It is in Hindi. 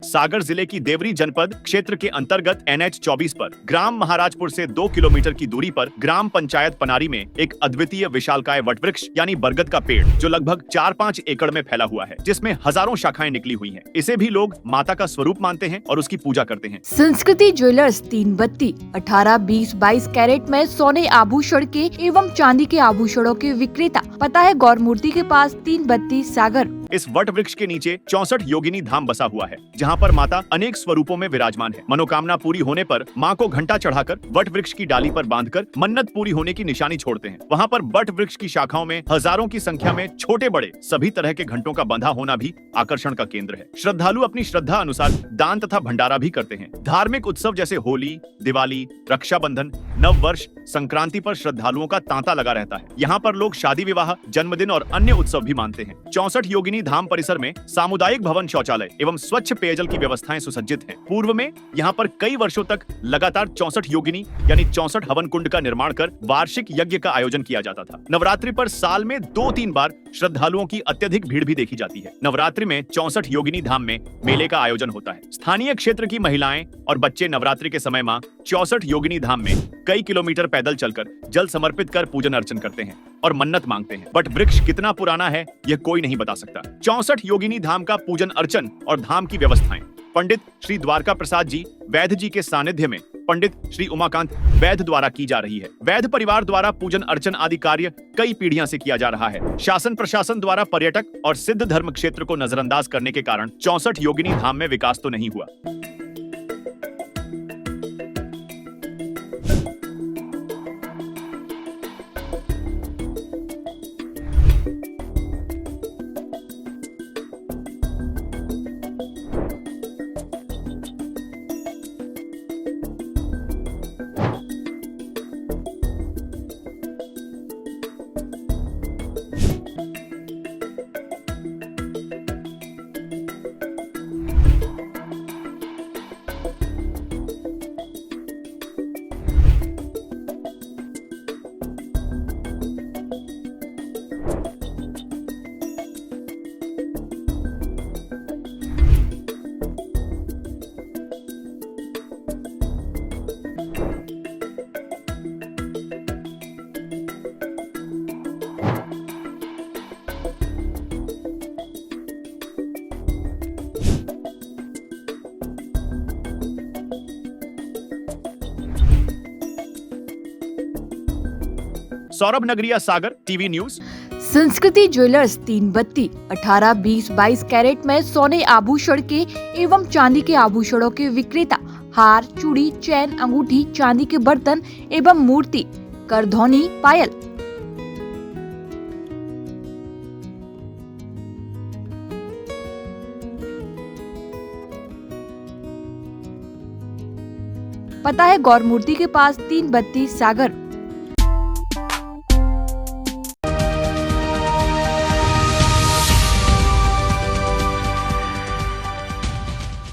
सागर जिले की देवरी जनपद क्षेत्र के अंतर्गत NH 24 पर ग्राम महाराजपुर से 2 किलोमीटर की दूरी पर ग्राम पंचायत पनारी में एक अद्वितीय विशालकाय वटवृक्ष यानी बरगद का पेड़ जो लगभग 4-5 एकड़ में फैला हुआ है, जिसमें हजारों शाखाएं निकली हुई हैं। इसे भी लोग माता का स्वरूप मानते हैं और उसकी पूजा करते हैं। संस्कृति ज्वेलर्स 3 बत्ती 18, 20, 22 कैरेट में सोने आभूषण के एवं चांदी के आभूषणों के विक्रेता। पता है गौर मूर्ति के पास 3 बत्ती सागर। इस वट वृक्ष के नीचे 64 योगिनी धाम बसा हुआ है, जहाँ पर माता अनेक स्वरूपों में विराजमान है। मनोकामना पूरी होने पर माँ को घंटा चढ़ाकर वट वृक्ष की डाली पर बांधकर मन्नत पूरी होने की निशानी छोड़ते हैं। वहाँ पर वट वृक्ष की शाखाओं में हजारों की संख्या में छोटे बड़े सभी तरह के घंटों का बंधा होना भी आकर्षण का केंद्र है। श्रद्धालु अपनी श्रद्धा अनुसार दान तथा भंडारा भी करते हैं। धार्मिक उत्सव जैसे होली, दिवाली, रक्षाबंधन, नव वर्ष, संक्रांति पर श्रद्धालुओं का तांता लगा रहता है। यहाँ पर लोग शादी विवाह, जन्मदिन और अन्य उत्सव भी मानते हैं। 64 योगिनी धाम परिसर में सामुदायिक भवन, शौचालय एवं स्वच्छ पेयजल की व्यवस्थाएं सुसज्जित हैं। पूर्व में यहाँ पर कई वर्षों तक लगातार 64 योगिनी यानी 64 हवन कुंड का निर्माण कर वार्षिक यज्ञ का आयोजन किया जाता था। नवरात्रि पर साल में 2-3 बार श्रद्धालुओं की अत्यधिक भीड़ भी देखी जाती है। नवरात्रि में 64 योगिनी धाम में मेले का आयोजन होता है। स्थानीय क्षेत्र की महिलाएं और बच्चे नवरात्रि के समय मां 64 योगिनी धाम में कई किलोमीटर पैदल चलकर जल समर्पित कर पूजन अर्चन करते हैं और मन्नत मांगते हैं। बट वृक्ष कितना पुराना है यह कोई नहीं बता सकता। 64 योगिनी धाम का पूजन अर्चन और धाम की व्यवस्थाएं पंडित श्री द्वारका प्रसाद जी वैद्य जी के सानिध्य में पंडित श्री उमाकांत वैद्य द्वारा की जा रही है। वैद्य परिवार द्वारा पूजन अर्चन आदि कार्य कई पीढ़ियों से किया जा रहा है। शासन प्रशासन द्वारा पर्यटक और सिद्ध धर्म क्षेत्र को नजरअंदाज करने के कारण 64 योगिनी धाम में विकास तो नहीं हुआ। सौरभ नगरिया, सागर, टीवी न्यूज। संस्कृति ज्वेलर्स 3 बत्ती 18, 20, 22 कैरेट में सोने आभूषण के एवं चांदी के आभूषणों के विक्रेता। हार, चूड़ी, चैन, अंगूठी, चांदी के बर्तन एवं मूर्ति, करधौनी, पायल। पता है गौर मूर्ति के पास 3 बत्ती सागर।